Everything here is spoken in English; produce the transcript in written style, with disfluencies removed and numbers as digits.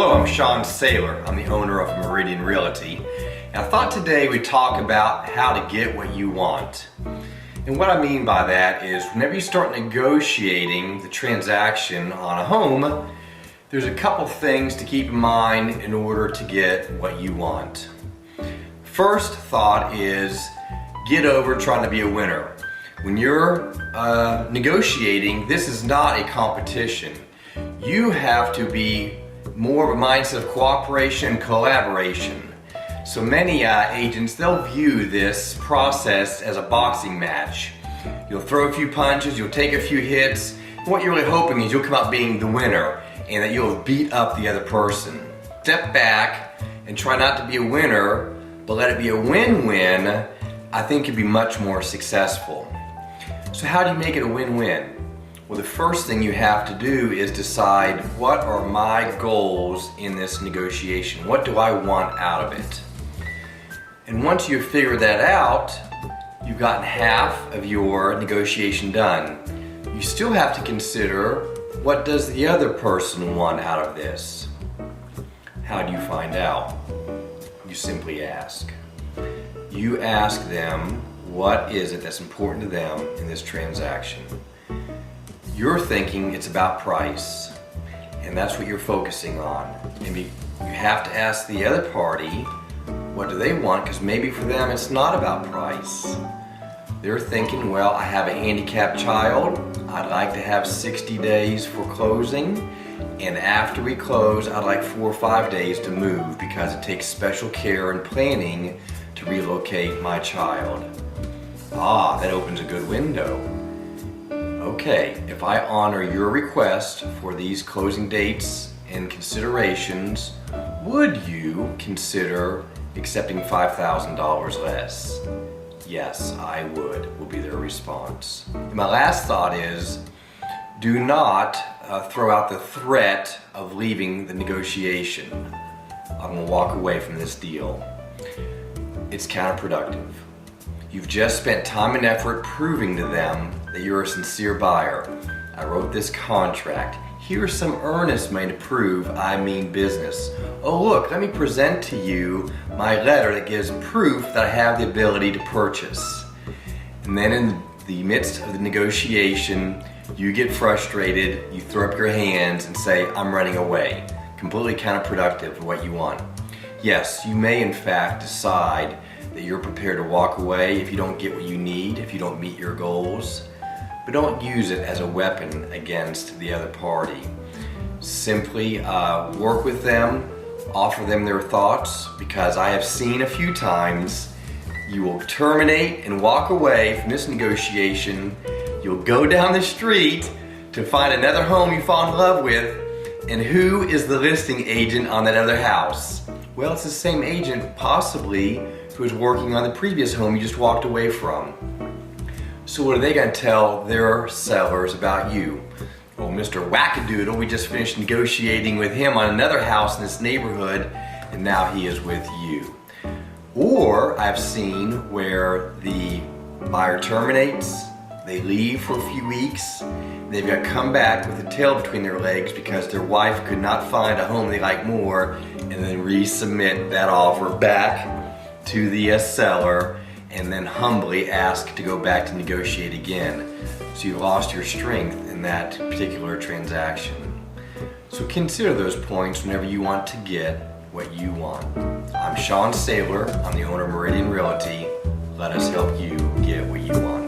Hello, I'm Sean Saylor. I'm the owner of Meridian Realty. And I thought today we'd talk about how to get what you want. And what I mean by that is whenever you start negotiating the transaction on a home, there's a couple things to keep in mind in order to get what you want. First thought is get over trying to be a winner. When you're negotiating, this is not a competition. You have to be more of a mindset of cooperation and collaboration. So many agents, they'll view this process as a boxing match. You'll throw a few punches, you'll take a few hits. What you're really hoping is you'll come out being the winner and that you'll beat up the other person. Step back and try not to be a winner, but let it be a win-win. I think you'll be much more successful. So how do you make it a win-win? Well, the first thing you have to do is decide what are my goals in this negotiation? What do I want out of it? And once you've figured that out, you've gotten half of your negotiation done. You still have to consider what does the other person want out of this? How do you find out? You simply ask. You ask them what is it that's important to them in this transaction. You're thinking it's about price, and that's what you're focusing on. And you have to ask the other party, what do they want? Because maybe for them it's not about price. They're thinking, well, I have a handicapped child. I'd like to have 60 days for closing, and after we close, I'd like 4 or 5 days to move because it takes special care and planning to relocate my child. Ah, that opens a good window. Okay, if I honor your request for these closing dates and considerations, would you consider accepting $5,000 less? Yes, I would, will be their response. And my last thought is, do not throw out the threat of leaving the negotiation. I'm gonna walk away from this deal. It's counterproductive. You've just spent time and effort proving to them that you're a sincere buyer. I wrote this contract. Here's some earnest money to prove I mean business. Oh look, let me present to you my letter that gives proof that I have the ability to purchase. And then in the midst of the negotiation, you get frustrated, you throw up your hands and say, I'm running away. Completely counterproductive of what you want. Yes, you may in fact decide that you're prepared to walk away if you don't get what you need, if you don't meet your goals. But don't use it as a weapon against the other party. Simply work with them, offer them their thoughts, because I have seen a few times you will terminate and walk away from this negotiation. You'll go down the street to find another home you fall in love with, and who is the listing agent on that other house? Well, it's the same agent, possibly, who was working on the previous home you just walked away from. So what are they going to tell their sellers about you? Well, Mr. Wackadoodle, we just finished negotiating with him on another house in this neighborhood, and now he is with you. Or I've seen where the buyer terminates, they leave for a few weeks, they've got to come back with the tail between their legs because their wife could not find a home they like more, and then resubmit that offer back to the seller, and then humbly ask to go back to negotiate again. So you lost your strength in that particular transaction. So consider those points whenever you want to get what you want. I'm Sean Saylor. I'm the owner of Meridian Realty. Let us help you get what you want.